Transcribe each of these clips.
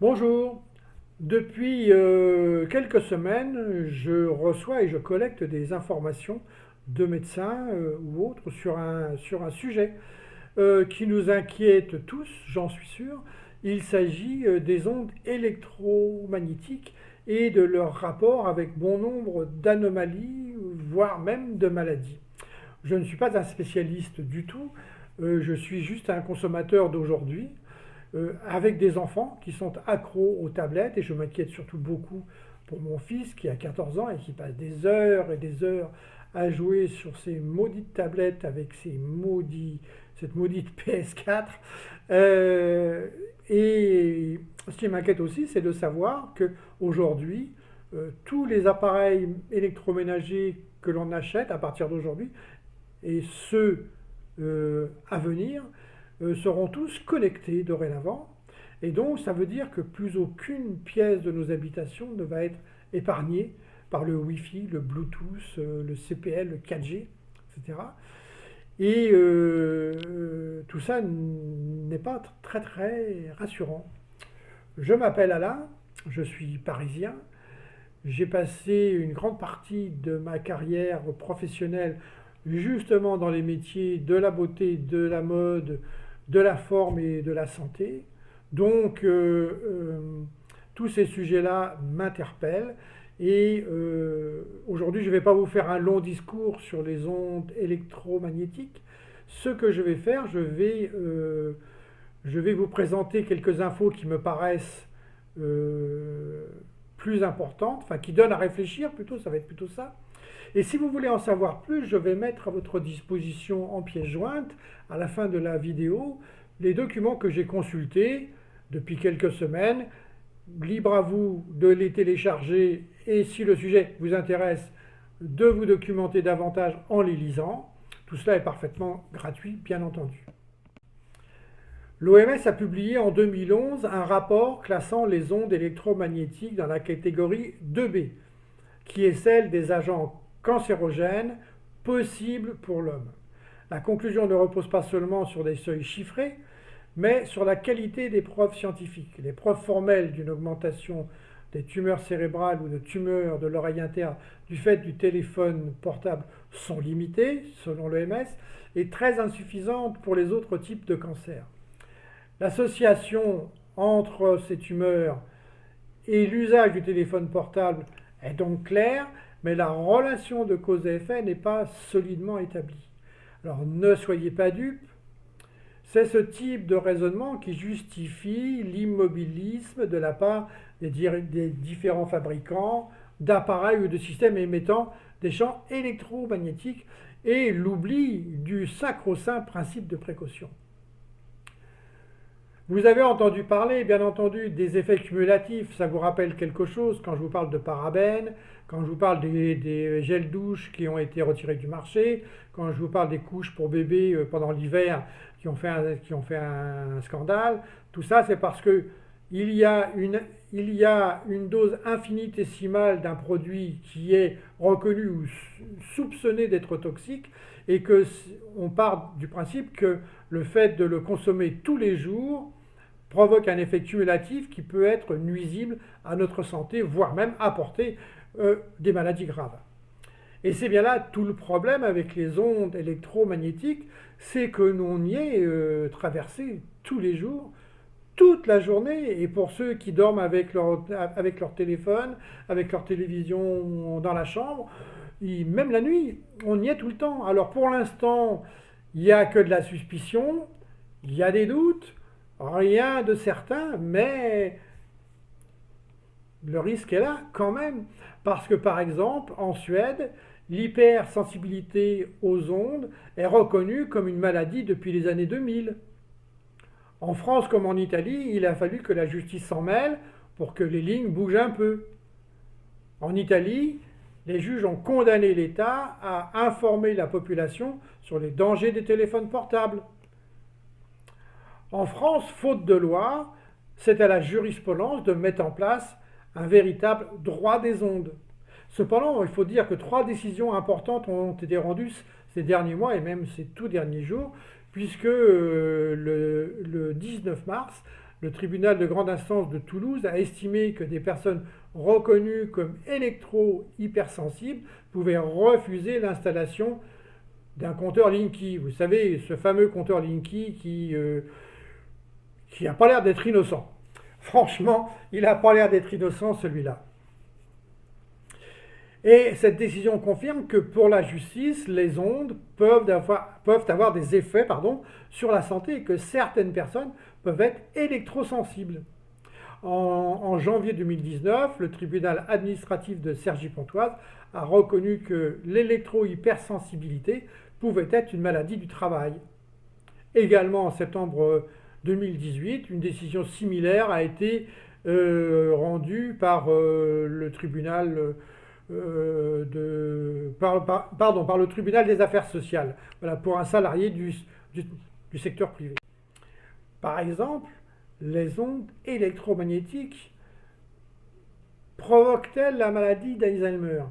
Bonjour. Depuis quelques semaines, je reçois et je collecte des informations de médecins ou autres sur un sujet qui nous inquiète tous, j'en suis sûr. Il s'agit des ondes électromagnétiques et de leur rapport avec bon nombre d'anomalies, voire même de maladies. Je ne suis pas un spécialiste du tout, je suis juste un consommateur d'aujourd'hui avec des enfants qui sont accros aux tablettes et je m'inquiète surtout beaucoup pour mon fils qui a 14 ans et qui passe des heures et des heures à jouer sur ces maudites tablettes avec cette maudite PS4. Et ce qui m'inquiète aussi, c'est de savoir que aujourd'hui, tous les appareils électroménagers que l'on achète à partir d'aujourd'hui et ceux à venir seront tous connectés dorénavant. Et donc, ça veut dire que plus aucune pièce de nos habitations ne va être épargnée par le Wi-Fi, le Bluetooth, le CPL, le 4G, etc. Et tout ça n'est pas très très rassurant. Je m'appelle Alain, je suis parisien. J'ai passé une grande partie de ma carrière professionnelle justement dans les métiers de la beauté, de la mode, de la forme et de la santé. Donc tous ces sujets-là m'interpellent et aujourd'hui je ne vais pas vous faire un long discours sur les ondes électromagnétiques. Ce que je vais faire, je vais vous présenter quelques infos qui me paraissent plus importantes, enfin qui donnent à réfléchir plutôt, ça va être plutôt ça. Et si vous voulez en savoir plus, je vais mettre à votre disposition en pièce jointe, à la fin de la vidéo, les documents que j'ai consultés depuis quelques semaines. Libre à vous de les télécharger et si le sujet vous intéresse, de vous documenter davantage en les lisant. Tout cela est parfaitement gratuit, bien entendu. L'OMS a publié en 2011 un rapport classant les ondes électromagnétiques dans la catégorie 2B, qui est celle des agents cancérogènes possibles pour l'homme. La conclusion ne repose pas seulement sur des seuils chiffrés, mais sur la qualité des preuves scientifiques. Les preuves formelles d'une augmentation des tumeurs cérébrales ou de tumeurs de l'oreille interne du fait du téléphone portable sont limitées, selon l'OMS, et très insuffisantes pour les autres types de cancers. L'association entre ces tumeurs et l'usage du téléphone portable est donc claire, mais la relation de cause à effet n'est pas solidement établie. Alors ne soyez pas dupes, c'est ce type de raisonnement qui justifie l'immobilisme de la part des différents fabricants d'appareils ou de systèmes émettant des champs électromagnétiques et l'oubli du sacro-saint principe de précaution. Vous avez entendu parler, bien entendu, des effets cumulatifs. Ça vous rappelle quelque chose quand je vous parle de parabènes, quand je vous parle des gels douche qui ont été retirés du marché, quand je vous parle des couches pour bébés pendant l'hiver qui ont fait un scandale. Tout ça, c'est parce que il y a une dose infinitésimale d'un produit qui est reconnu ou soupçonné d'être toxique et que on part du principe que le fait de le consommer tous les jours provoque un effet cumulatif qui peut être nuisible à notre santé, voire même apporter des maladies graves. Et c'est bien là tout le problème avec les ondes électromagnétiques, c'est que l'on y est traversé tous les jours, toute la journée, et pour ceux qui dorment avec leur téléphone, avec leur télévision dans la chambre, même la nuit, on y est tout le temps. Alors pour l'instant, il n'y a que de la suspicion, il y a des doutes, rien de certain, mais le risque est là quand même. Parce que par exemple, en Suède, l'hypersensibilité aux ondes est reconnue comme une maladie depuis les années 2000. En France comme en Italie, il a fallu que la justice s'en mêle pour que les lignes bougent un peu. En Italie, les juges ont condamné l'État à informer la population sur les dangers des téléphones portables. En France, faute de loi, c'est à la jurisprudence de mettre en place un véritable droit des ondes. Cependant, il faut dire que 3 décisions importantes ont été rendues ces derniers mois et même ces tout derniers jours, puisque le 19 mars, le tribunal de grande instance de Toulouse a estimé que des personnes reconnues comme électro-hypersensibles pouvaient refuser l'installation d'un compteur Linky. Vous savez, ce fameux compteur Linky qui n'a pas l'air d'être innocent. Franchement, il n'a pas l'air d'être innocent celui-là. Et cette décision confirme que pour la justice, les ondes peuvent avoir des effets sur la santé et que certaines personnes peuvent être électrosensibles. En janvier 2019, le tribunal administratif de Cergy-Pontoise a reconnu que l'électro-hypersensibilité pouvait être une maladie du travail. Également en septembre 2018, une décision similaire a été rendue par le tribunal par le tribunal des affaires sociales, voilà, pour un salarié du secteur privé. Par exemple, les ondes électromagnétiques provoquent-elles la maladie d'Alzheimer?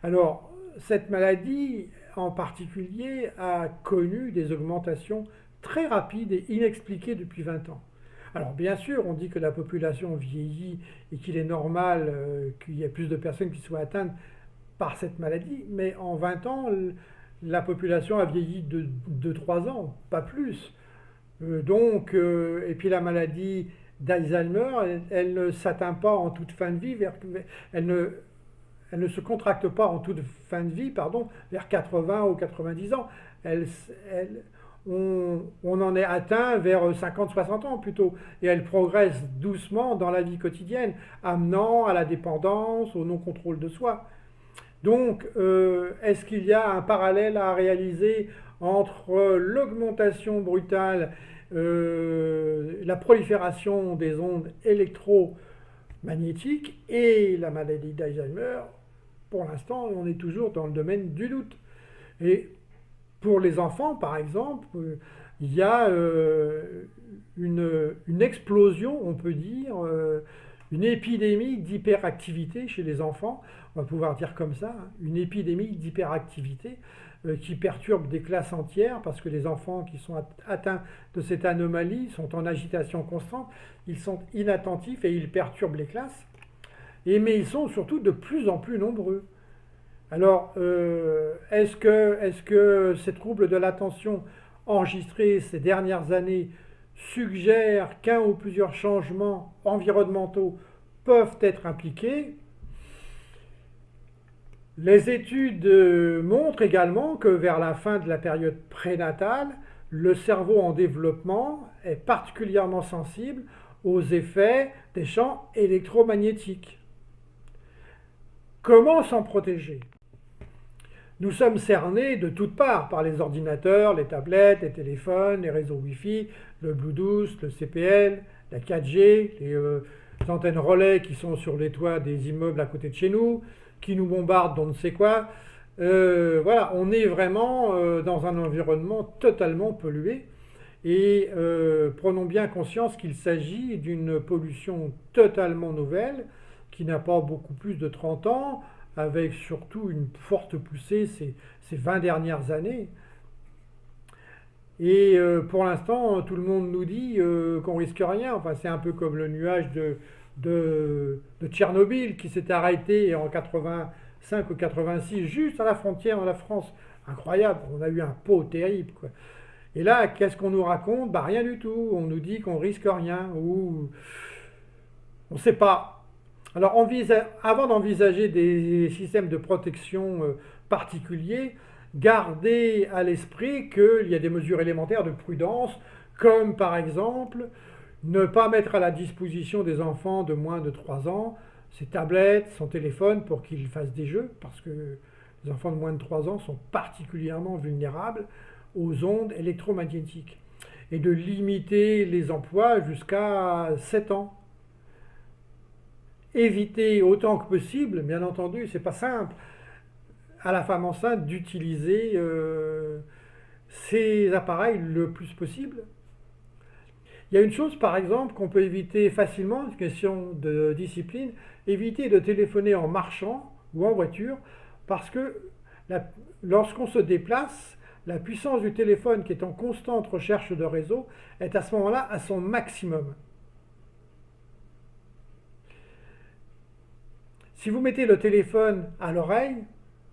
Alors, cette maladie en particulier a connu des augmentations très rapides et inexpliquées depuis 20 ans. Alors bien sûr, on dit que la population vieillit et qu'il est normal qu'il y ait plus de personnes qui soient atteintes par cette maladie, mais en 20 ans, la population a vieilli de 3 ans, pas plus. Et puis la maladie d'Alzheimer, elle ne s'atteint pas en toute fin de vie, elle ne se contracte pas en toute fin de vie, vers 80 ou 90 ans. On en est atteint vers 50-60 ans plutôt, et elle progresse doucement dans la vie quotidienne, amenant à la dépendance, au non-contrôle de soi. Donc, est-ce qu'il y a un parallèle à réaliser entre l'augmentation brutale, la prolifération des ondes électromagnétiques et la maladie d'Alzheimer? Pour l'instant, on est toujours dans le domaine du doute. Et pour les enfants, par exemple, il y a une explosion, on peut dire, une épidémie d'hyperactivité chez les enfants, on va pouvoir dire comme ça, une épidémie d'hyperactivité qui perturbe des classes entières parce que les enfants qui sont atteints de cette anomalie sont en agitation constante, ils sont inattentifs et ils perturbent les classes, mais ils sont surtout de plus en plus nombreux. Alors, est-ce que ces troubles de l'attention enregistrés ces dernières années suggèrent qu'un ou plusieurs changements environnementaux peuvent être impliqués? Les études montrent également que vers la fin de la période prénatale, le cerveau en développement est particulièrement sensible aux effets des champs électromagnétiques. Comment s'en protéger? Nous sommes cernés de toutes parts par les ordinateurs, les tablettes, les téléphones, les réseaux Wi-Fi, le Bluetooth, le CPL, la 4G, les antennes relais qui sont sur les toits des immeubles à côté de chez nous, qui nous bombardent d'on ne sait quoi. Voilà, on est vraiment dans un environnement totalement pollué et prenons bien conscience qu'il s'agit d'une pollution totalement nouvelle qui n'a pas beaucoup plus de 30 ans, avec surtout une forte poussée ces 20 dernières années. Et pour l'instant, tout le monde nous dit qu'on risque rien. Enfin, c'est un peu comme le nuage de Tchernobyl qui s'est arrêté en 85 ou 86, juste à la frontière de la France. Incroyable, on a eu un pot terrible, quoi. Et là, qu'est-ce qu'on nous raconte? Rien du tout. On nous dit qu'on risque rien, ou on ne sait pas. Alors, avant d'envisager des systèmes de protection particuliers, gardez à l'esprit qu'il y a des mesures élémentaires de prudence, comme par exemple ne pas mettre à la disposition des enfants de moins de 3 ans ses tablettes, son téléphone pour qu'ils fassent des jeux, parce que les enfants de moins de 3 ans sont particulièrement vulnérables aux ondes électromagnétiques, et de limiter les emplois jusqu'à 7 ans. Éviter autant que possible, bien entendu, c'est pas simple, à la femme enceinte d'utiliser ces appareils le plus possible. Il y a une chose, par exemple, qu'on peut éviter facilement, une question de discipline, éviter de téléphoner en marchant ou en voiture, parce que lorsqu'on se déplace, la puissance du téléphone qui est en constante recherche de réseau est à ce moment-là à son maximum. Si vous mettez le téléphone à l'oreille,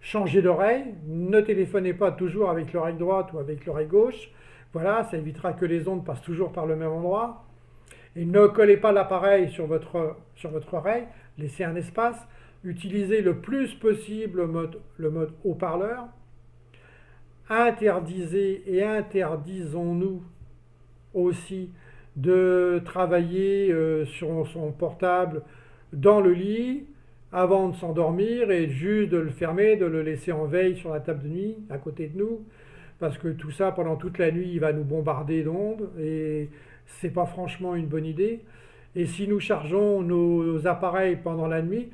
changez d'oreille, ne téléphonez pas toujours avec l'oreille droite ou avec l'oreille gauche. Voilà, ça évitera que les ondes passent toujours par le même endroit. Et ne collez pas l'appareil sur votre oreille, laissez un espace. Utilisez le plus possible le mode haut-parleur. Interdisez et interdisons-nous aussi de travailler sur son portable dans le lit avant de s'endormir et juste de le fermer, de le laisser en veille sur la table de nuit à côté de nous, parce que tout ça pendant toute la nuit il va nous bombarder d'ondes et c'est pas franchement une bonne idée. Et si nous chargeons nos appareils pendant la nuit,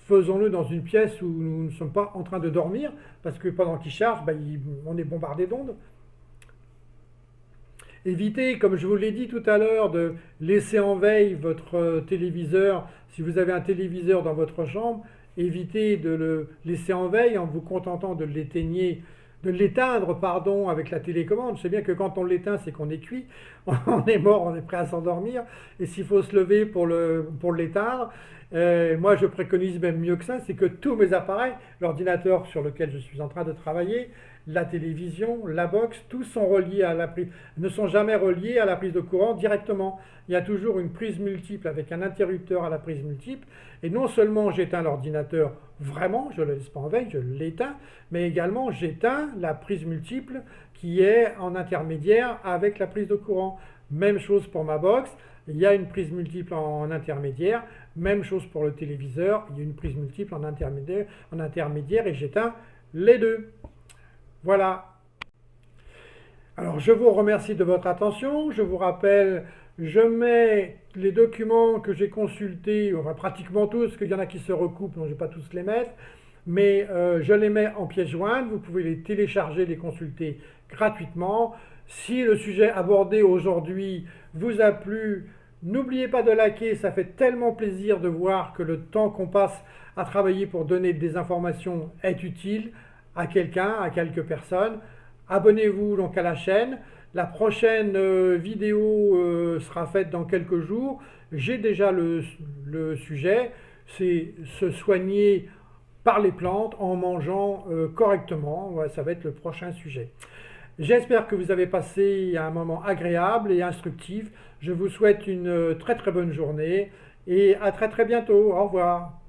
faisons-le dans une pièce où nous ne sommes pas en train de dormir, parce que pendant qu'ils chargent, on est bombardé d'ondes. Évitez, comme je vous l'ai dit tout à l'heure, de laisser en veille votre téléviseur. Si vous avez un téléviseur dans votre chambre, évitez de le laisser en veille en vous contentant de l'éteindre, avec la télécommande. Je sais bien que quand on l'éteint, c'est qu'on est cuit, on est mort, on est prêt à s'endormir. Et s'il faut se lever pour l'éteindre, moi je préconise même mieux que ça, c'est que tous mes appareils, l'ordinateur sur lequel je suis en train de travailler, la télévision, la box, tous sont reliés à la prise, ne sont jamais reliés à la prise de courant directement. Il y a toujours une prise multiple avec un interrupteur à la prise multiple. Et non seulement j'éteins l'ordinateur vraiment, je ne le laisse pas en veille, je l'éteins, mais également j'éteins la prise multiple qui est en intermédiaire avec la prise de courant. Même chose pour ma box, il y a une prise multiple en intermédiaire. Même chose pour le téléviseur, il y a une prise multiple en intermédiaire et j'éteins les deux. Voilà. Alors je vous remercie de votre attention. Je vous rappelle, je mets les documents que j'ai consultés, enfin pratiquement tous, parce qu'il y en a qui se recoupent, donc je ne vais pas tous les mettre, mais je les mets en pièce jointe. Vous pouvez les télécharger, les consulter gratuitement. Si le sujet abordé aujourd'hui vous a plu, n'oubliez pas de liker, ça fait tellement plaisir de voir que le temps qu'on passe à travailler pour donner des informations est utile à quelqu'un, à quelques personnes. Abonnez-vous donc à la chaîne. La prochaine vidéo sera faite dans quelques jours. J'ai déjà le sujet, c'est se soigner par les plantes en mangeant correctement. Ouais, ça va être le prochain sujet. J'espère que vous avez passé un moment agréable et instructif. Je vous souhaite une très très bonne journée et à très très bientôt. Au revoir.